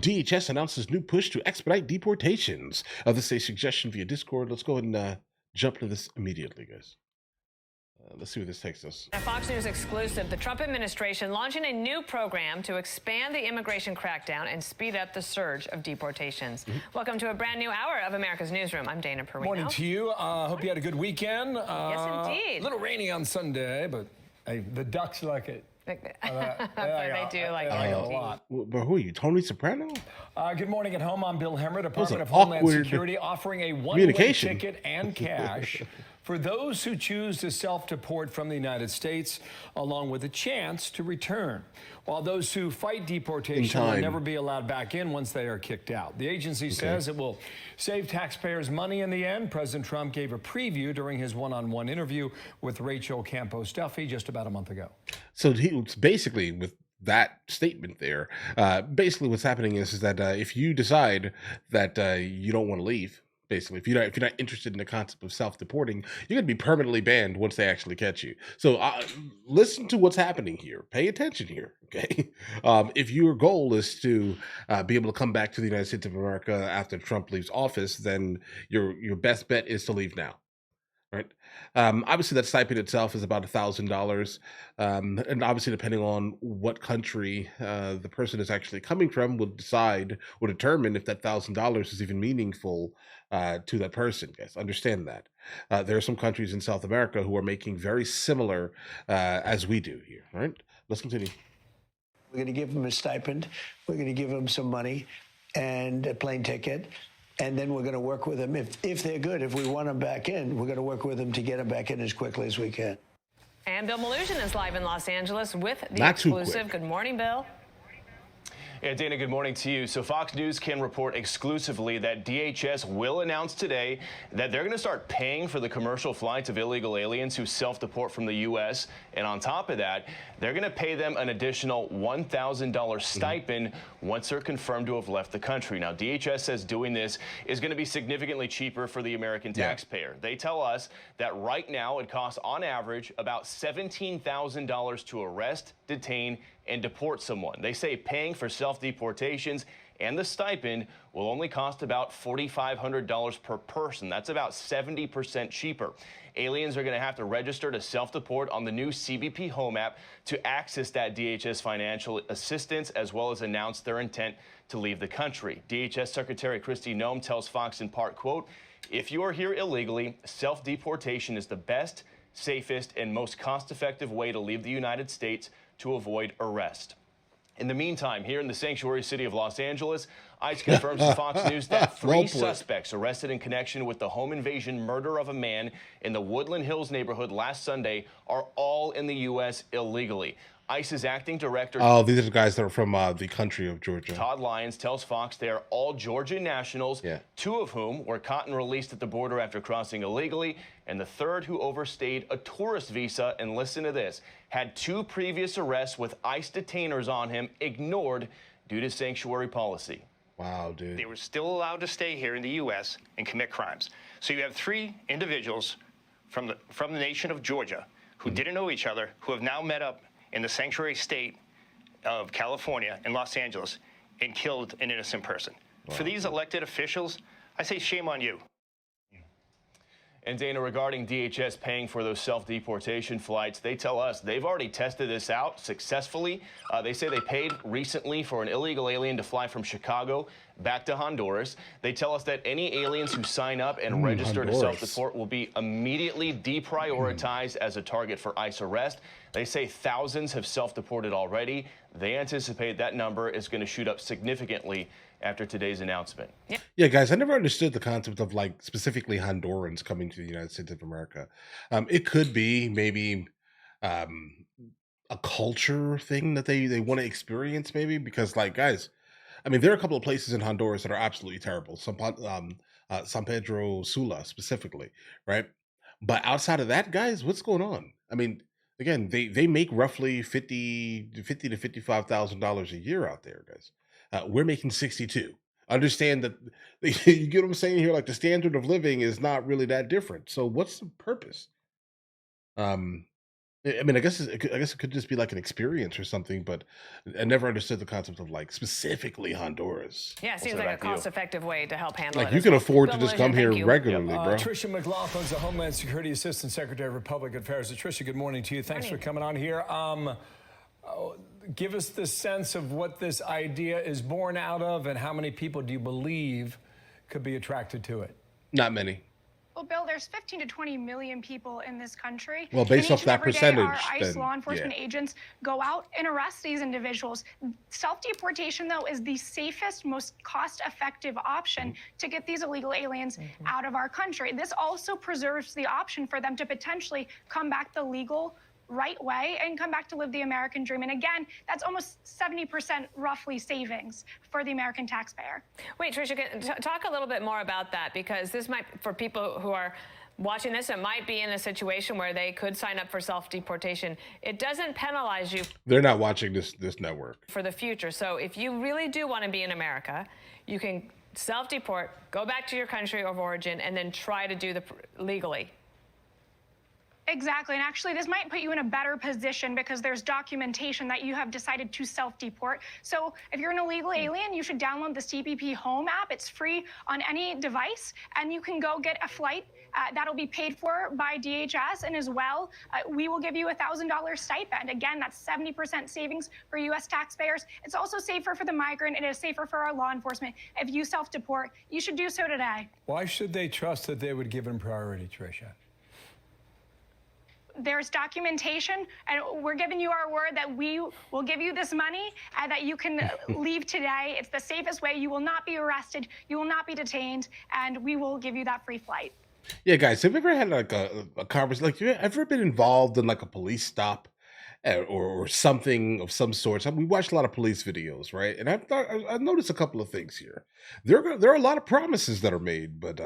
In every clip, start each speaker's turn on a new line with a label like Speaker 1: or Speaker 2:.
Speaker 1: DHS announces new push to expedite deportations. This is a suggestion via Discord. Let's go ahead and jump to this immediately, guys. Let's see where this takes us.
Speaker 2: A Fox News exclusive, the Trump administration launching a new program to expand the immigration crackdown and speed up the surge of deportations. Welcome to a brand new hour of America's Newsroom. I'm Dana Perino.
Speaker 3: Morning to you. Hope you had a good weekend.
Speaker 2: Yes, indeed.
Speaker 3: A little rainy on Sunday, but hey, the Ducks like it.
Speaker 2: They do like
Speaker 3: it a lot.
Speaker 1: But who are you, Tony Soprano?
Speaker 3: Good morning at home. I'm Bill Hemmer, Department
Speaker 1: an
Speaker 3: of Homeland
Speaker 1: awkward
Speaker 3: Security, offering a one-way
Speaker 1: communication.
Speaker 3: ticket and cash for those who choose to self-deport from the United States, along with a chance to return, while those who fight deportation will never be allowed back in once they are kicked out. The agency says it will save taxpayers money in the end. President Trump gave a preview during his one-on-one interview with Rachel Campos Duffy just about a month ago.
Speaker 1: So he was basically, with that statement there, basically what's happening is that if you decide that you don't want to leave, basically, if you're not interested in the concept of self-deporting, you're going to be permanently banned once they actually catch you. So listen to what's happening here. Pay attention here, okay? If your goal is to be able to come back to the United States of America after Trump leaves office, then your best bet is to leave now. Right. Obviously, that stipend itself is about $1,000, and obviously, depending on what country the person is actually coming from, will determine if that $1,000 is even meaningful to that person. Guys, understand that there are some countries in South America who are making very similar as we do here. All right, let's continue.
Speaker 4: We're going to give them a stipend. We're going to give them some money and a plane ticket. And then we're going to work with them. If they're good, if we want them back in, we're going to work with them to get them back in as quickly as we can.
Speaker 2: And Bill Malutian is live in Los Angeles with the
Speaker 1: Not too
Speaker 2: exclusive.
Speaker 1: quick.
Speaker 2: Good morning, Bill.
Speaker 5: Yeah, Dana, good morning to you. So Fox News can report exclusively that DHS will announce today that they're going to start paying for the commercial flights of illegal aliens who self-deport from the U.S. And on top of that, they're going to pay them an additional $1,000 stipend once they're confirmed to have left the country. Now, DHS says doing this is going to be significantly cheaper for the American taxpayer. They tell us that right now it costs on average about $17,000 to arrest, detain, and deport someone. They say paying for self-deportations and the stipend will only cost about $4,500 per person. That's about 70% cheaper. Aliens are going to have to register to self-deport on the new CBP Home app to access that DHS financial assistance, as well as announce their intent to leave the country. DHS Secretary Kristi Noem tells Fox in part, quote, "If you are here illegally, self-deportation is the best, safest, and most cost-effective way to leave the United States to avoid arrest." In the meantime, here in the sanctuary city of Los Angeles, ICE confirms to Fox News that three suspects arrested in connection with the home invasion murder of a man in the Woodland Hills neighborhood last Sunday are all in the U.S. illegally. ICE's acting director,
Speaker 1: these are the guys that are from the country of Georgia.
Speaker 5: Todd Lyons, tells Fox they are all Georgia nationals, two of whom were caught and released at the border after crossing illegally, and the third, who overstayed a tourist visa and, listen to this, had 2 previous arrests with ICE detainers on him ignored due to sanctuary policy.
Speaker 1: Wow, dude.
Speaker 6: They were still allowed to stay here in the U.S. and commit crimes. So you have 3 individuals from the nation of Georgia who didn't know each other, who have now met up in the sanctuary state of California in Los Angeles and killed an innocent person. Wow. For these elected officials, I say shame on you.
Speaker 5: And Dana, regarding DHS paying for those self-deportation flights, they tell us they've already tested this out successfully. They say they paid recently for an illegal alien to fly from Chicago back to Honduras. They tell us that any aliens who sign up and register to self-deport will be immediately deprioritized as a target for ICE arrest. They say thousands have self-deported already. They anticipate that number is going to shoot up significantly after today's announcement.
Speaker 1: Yeah, guys, I never understood the concept of, like, specifically Hondurans coming to the United States of America. It could be maybe a culture thing that they want to experience, maybe, because, like, guys, I mean, there are a couple of places in Honduras that are absolutely terrible. San Pedro Sula specifically, right? But outside of that, guys, what's going on? I mean, again, they make roughly $50,000 to $55,000 a year out there, guys. We're making 62. Understand that you get what I'm saying here. Like, the standard of living is not really that different. So what's the purpose? I mean, I guess it could just be like an experience or something, but I never understood the concept of like specifically Honduras.
Speaker 2: Yeah, it seems
Speaker 1: What's
Speaker 2: like
Speaker 1: that
Speaker 2: a
Speaker 1: idea?
Speaker 2: cost-effective way to help handle
Speaker 1: Like
Speaker 2: it.
Speaker 1: you
Speaker 2: as
Speaker 1: can
Speaker 2: well.
Speaker 1: afford to
Speaker 2: Bill
Speaker 1: just come
Speaker 2: Mosher,
Speaker 1: here
Speaker 2: thank you.
Speaker 1: regularly, bro.
Speaker 3: Tricia McLaughlin's the Homeland Security Assistant Secretary of Republic Affairs. Tricia, good morning to you. Thanks for coming on here. Give us the sense of what this idea is born out of, and how many people do you believe could be attracted to it?
Speaker 1: Not many.
Speaker 7: Well, Bill, there's 15 to 20 million people in this country.
Speaker 1: Well, based
Speaker 7: and
Speaker 1: off
Speaker 7: each
Speaker 1: that
Speaker 7: and every day,
Speaker 1: percentage,
Speaker 7: our ICE
Speaker 1: then,
Speaker 7: law enforcement
Speaker 1: yeah.
Speaker 7: agents go out and arrest these individuals. Self-deportation, though, is the safest, most cost-effective option to get these illegal aliens out of our country. This also preserves the option for them to potentially come back the legal right way and come back to live the American dream. And again, that's almost 70% roughly savings for the American taxpayer.
Speaker 2: Wait, Tricia, talk a little bit more about that, because this might, for people who are watching this, it might be in a situation where they could sign up for self-deportation. It doesn't penalize you.
Speaker 1: They're not watching this network.
Speaker 2: For the future. So if you really do want to be in America, you can self-deport, go back to your country of origin, and then try to do the legally.
Speaker 7: Exactly. And actually, this might put you in a better position because there's documentation that you have decided to self-deport. So if you're an illegal alien, you should download the CBP Home app. It's free on any device, and you can go get a flight that'll be paid for by DHS. And as well, we will give you a $1,000 stipend. Again, that's 70% savings for U.S. taxpayers. It's also safer for the migrant. It is safer for our law enforcement. If you self-deport, you should do so today.
Speaker 3: Why should they trust that they would give him priority, Tricia?
Speaker 7: There's documentation, and we're giving you our word that we will give you this money and that you can leave today. It's the safest way. You will not be arrested. You will not be detained, and we will give you that free flight.
Speaker 1: Yeah, guys, have you ever had like a conversation? Like, you ever been involved in like a police stop or something of some sort? We watched a lot of police videos, right? And I've noticed a couple of things here. There are a lot of promises that are made, but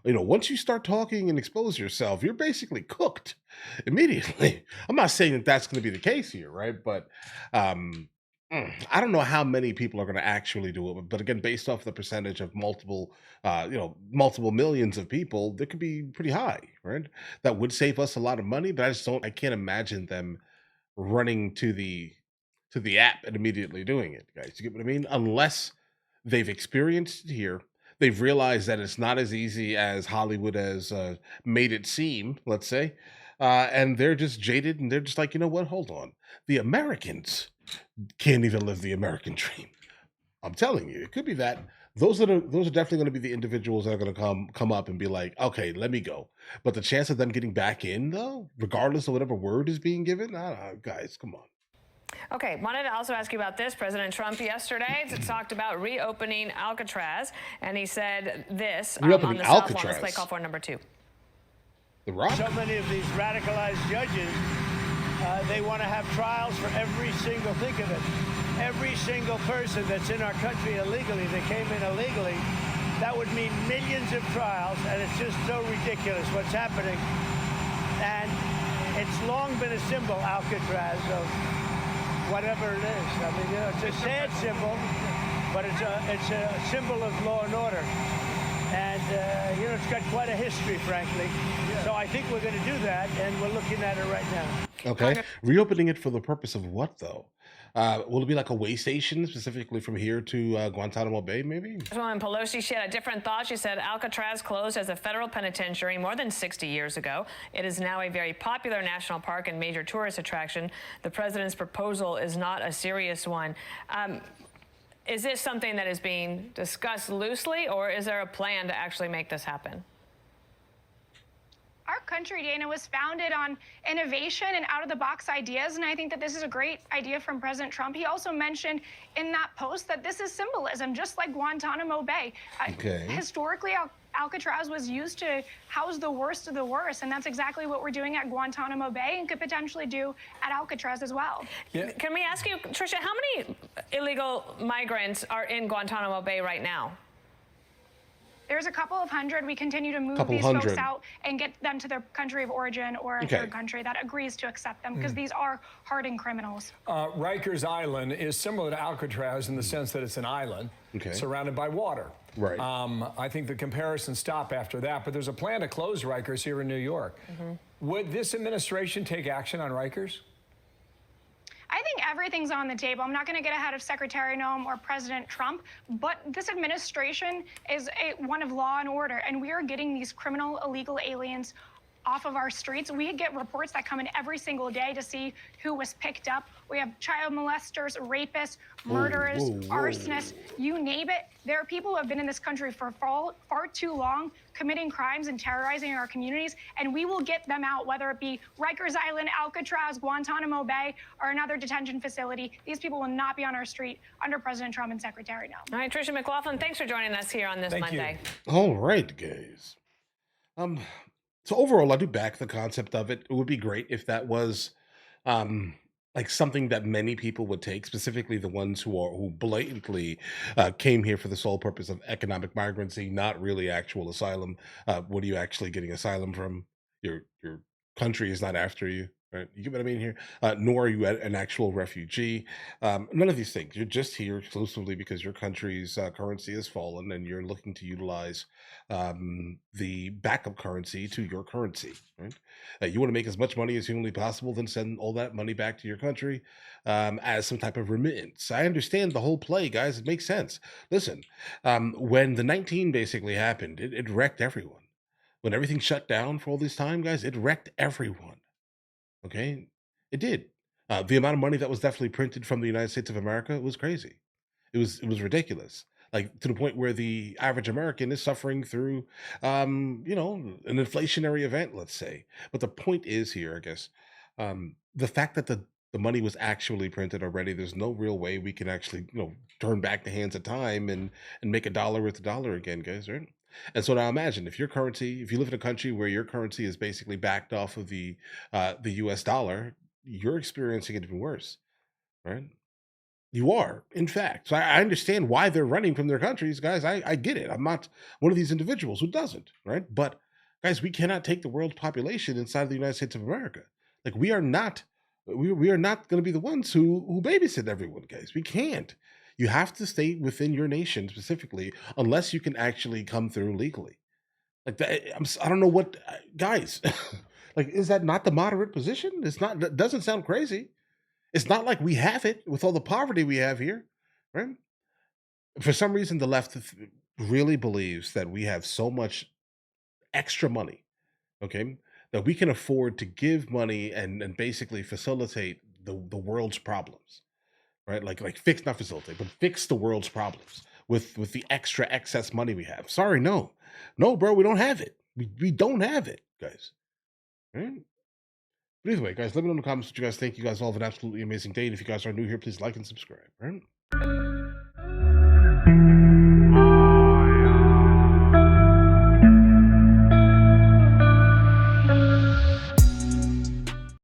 Speaker 1: once you start talking and expose yourself, you're basically cooked immediately. I'm not saying that that's going to be the case here, right? But I don't know how many people are going to actually do it. But again, based off the percentage of multiple millions of people, that could be pretty high, right? That would save us a lot of money, but I can't imagine them running to the app and immediately doing it, guys. You get what I mean? Unless they've experienced it here. They've realized that it's not as easy as Hollywood has made it seem, let's say. And they're just jaded, and they're just like, you know what? Hold on. The Americans can't even live the American dream. I'm telling you, it could be that. Those are definitely going to be the individuals that are going to come up and be like, okay, let me go. But the chance of them getting back in, though, regardless of whatever word is being given, guys, come on.
Speaker 2: Okay, wanted to also ask you about this. President Trump yesterday talked about reopening Alcatraz, and he said this on the cell phone. Let's play call for number 2.
Speaker 1: The Rock?
Speaker 8: So many of these radicalized judges, they want to have trials for every single, think of it, every single person that's in our country illegally, that came in illegally. That would mean millions of trials, and it's just so ridiculous what's happening. And it's long been a symbol, Alcatraz, of whatever it is. I mean, it's a sad symbol, but it's a symbol of law and order. And, it's got quite a history, frankly. Yeah. So I think we're going to do that, and we're looking at it right now.
Speaker 1: Okay. Reopening it for the purpose of what, though? Will it be like a way station, specifically from here to Guantanamo Bay, maybe?
Speaker 2: Congresswoman Pelosi, she had a different thought. She said Alcatraz closed as a federal penitentiary more than 60 years ago. It is now a very popular national park and major tourist attraction. The president's proposal is not a serious one. Is this something that is being discussed loosely, or is there a plan to actually make this happen?
Speaker 7: Our country, Dana, was founded on innovation and out-of-the-box ideas, and I think that this is a great idea from President Trump. He also mentioned in that post that this is symbolism, just like Guantanamo Bay.
Speaker 1: Okay.
Speaker 7: Historically, Alcatraz was used to house the worst of the worst, and that's exactly what we're doing at Guantanamo Bay and could potentially do at Alcatraz as well.
Speaker 2: Yeah. Can we ask you, Tricia, how many illegal migrants are in Guantanamo Bay right now?
Speaker 7: There's a couple of hundred. We continue to move these folks out and get them to their country of origin or a third country that agrees to accept them, because these are hardened criminals.
Speaker 3: Rikers Island is similar to Alcatraz in the sense that it's an island surrounded by water.
Speaker 1: Right.
Speaker 3: I think the comparisons stop after that, but there's a plan to close Rikers here in New York. Would this administration take action on Rikers?
Speaker 7: I think everything's on the table. I'm not going to get ahead of Secretary Noem or President Trump, but this administration is one of law and order, and we are getting these criminal illegal aliens off of our streets. We get reports that come in every single day to see who was picked up. We have child molesters, rapists, murderers, arsonists, you name it. There are people who have been in this country for far too long, committing crimes and terrorizing our communities, and we will get them out, whether it be Rikers Island, Alcatraz, Guantanamo Bay, or another detention facility. These people will not be on our street under President Trump and Secretary Noem.
Speaker 2: All right, Tricia McLaughlin, thanks for joining us here on this Monday.
Speaker 1: All right, guys. So overall, I do back the concept of it. It would be great if that was like something that many people would take, specifically the ones who blatantly came here for the sole purpose of economic migrancy, not really actual asylum. What are you actually getting asylum from? Your country is not after you. Right? You get what I mean here? Nor are you an actual refugee. None of these things. You're just here exclusively because your country's currency has fallen and you're looking to utilize the backup currency to your currency. Right? You want to make as much money as humanly possible, then send all that money back to your country as some type of remittance. I understand the whole play, guys. It makes sense. Listen, when the 19 basically happened, it wrecked everyone. When everything shut down for all this time, guys, it wrecked everyone. Okay, it did. The amount of money that was definitely printed from the United States of America was crazy. It was ridiculous. Like to the point where the average American is suffering through, an inflationary event, let's say. But the point is here, I guess, the fact that the money was actually printed already. There's no real way we can actually, turn back the hands of time and make a dollar with a dollar again, guys, right? And so now imagine if you live in a country where your currency is basically backed off of the U.S. dollar, you're experiencing it even worse, right? You are, in fact. So I understand why they're running from their countries, guys. I get it. I'm not one of these individuals who doesn't, right? But guys, we cannot take the world's population inside of the United States of America. Like we are not going to be the ones who babysit everyone, guys. We can't. You have to stay within your nation specifically, unless you can actually come through legally. Like that, I don't know what, guys. Like, is that not the moderate position? It's not. That doesn't sound crazy. It's not like we have it with all the poverty we have here, right? For some reason, the left really believes that we have so much extra money, okay, that we can afford to give money and basically facilitate the world's problems, right? Like fix, not facilitate, but fix the world's problems with the extra excess money we have. Sorry, no, bro, we don't have it. We don't have it, guys. Right? But either way, guys, let me know in the comments what you guys think. You guys all have an absolutely amazing day. And if you guys are new here, please like and subscribe. Right?